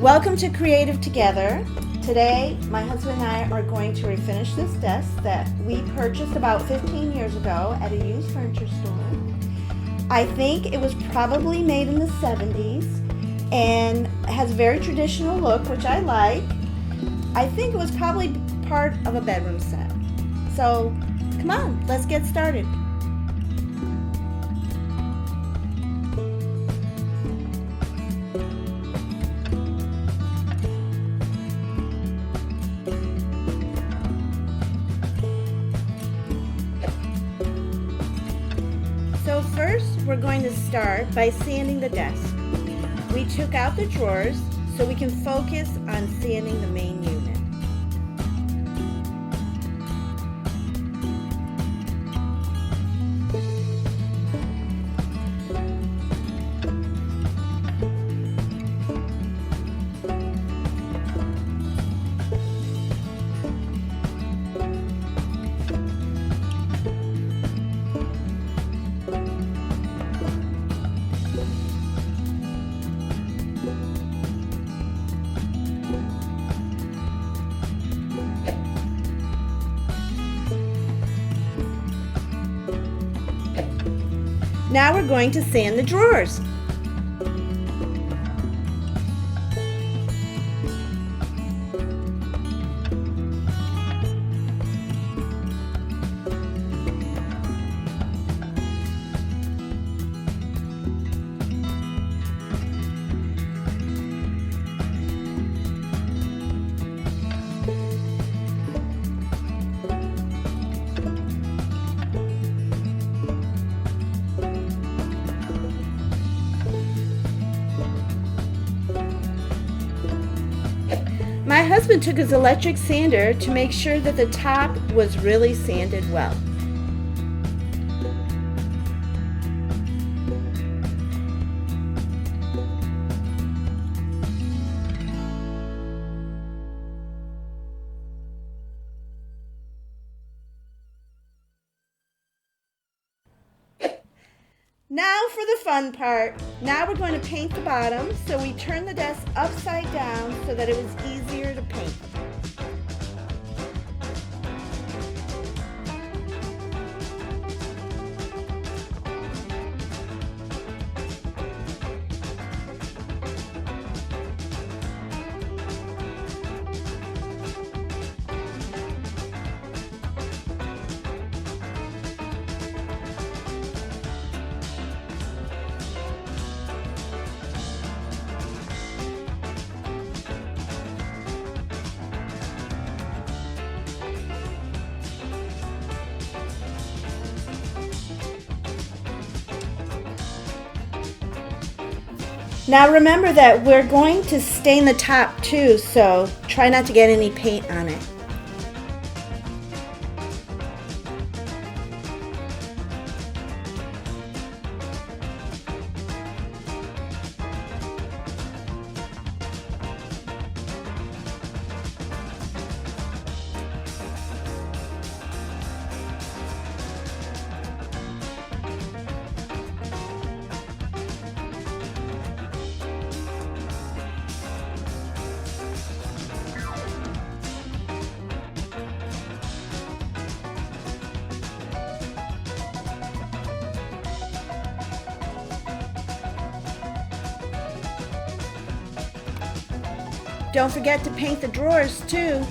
Welcome to Creative Together. Today, my husband and I are going to refinish this desk that we purchased about 15 years ago at a used furniture store. I think it was probably made in the 70s and has a very traditional look, which I like. I think it was probably part of a bedroom set. So, come on, let's get started. So first, we're going to start by sanding the desk. We took out the drawers so we can focus on sanding the main unit. Now we're going to sand the drawers. My husband took his electric sander to make sure that the top was really sanded well. Now for the fun part. Now we're going to paint the bottom, so we turn the desk upside down so that it was easier to paint. Now remember that we're going to stain the top too, so try not to get any paint on it. Don't forget to paint the drawers too.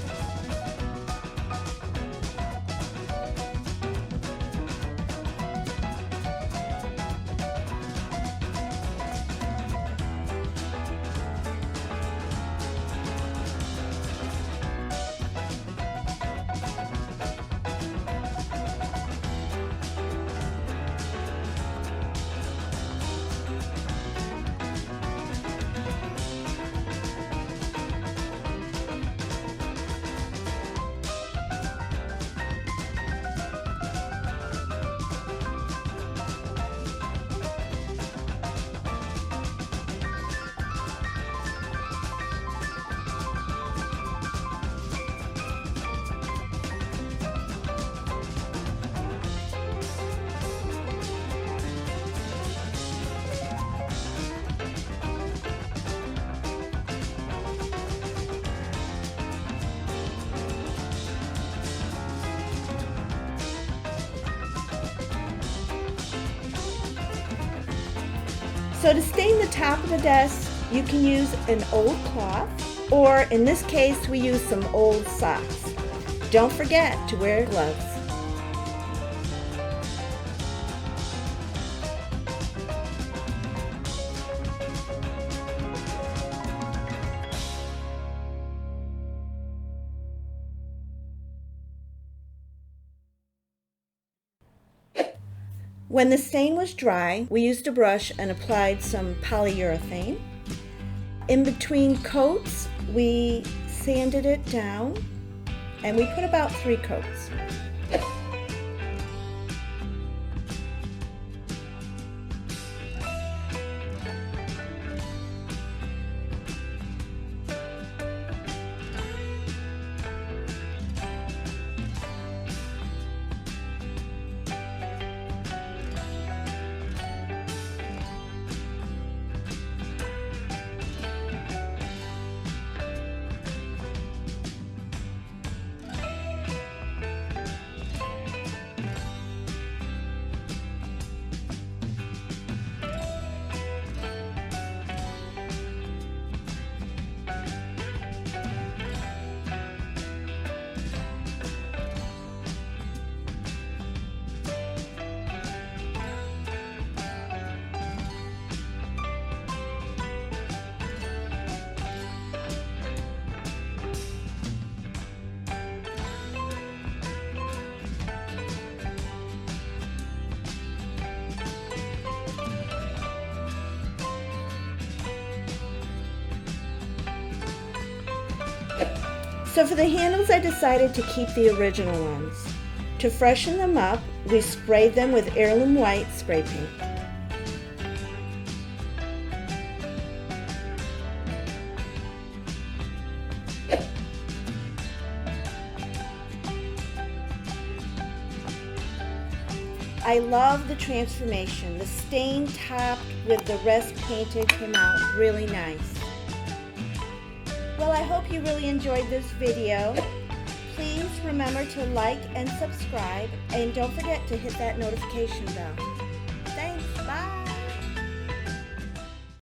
So to stain the top of the desk, you can use an old cloth, or in this case, we use some old socks. Don't forget to wear gloves. When the stain was dry, we used a brush and applied some polyurethane. In between coats, we sanded it down, and we put about 3 coats. So for the handles, I decided to keep the original ones. To freshen them up, we sprayed them with Heirloom White spray paint. I love the transformation. The stain topped with the rest painted came out really nice. Well, I hope you really enjoyed this video. Please remember to like and subscribe, and don't forget to hit that notification bell.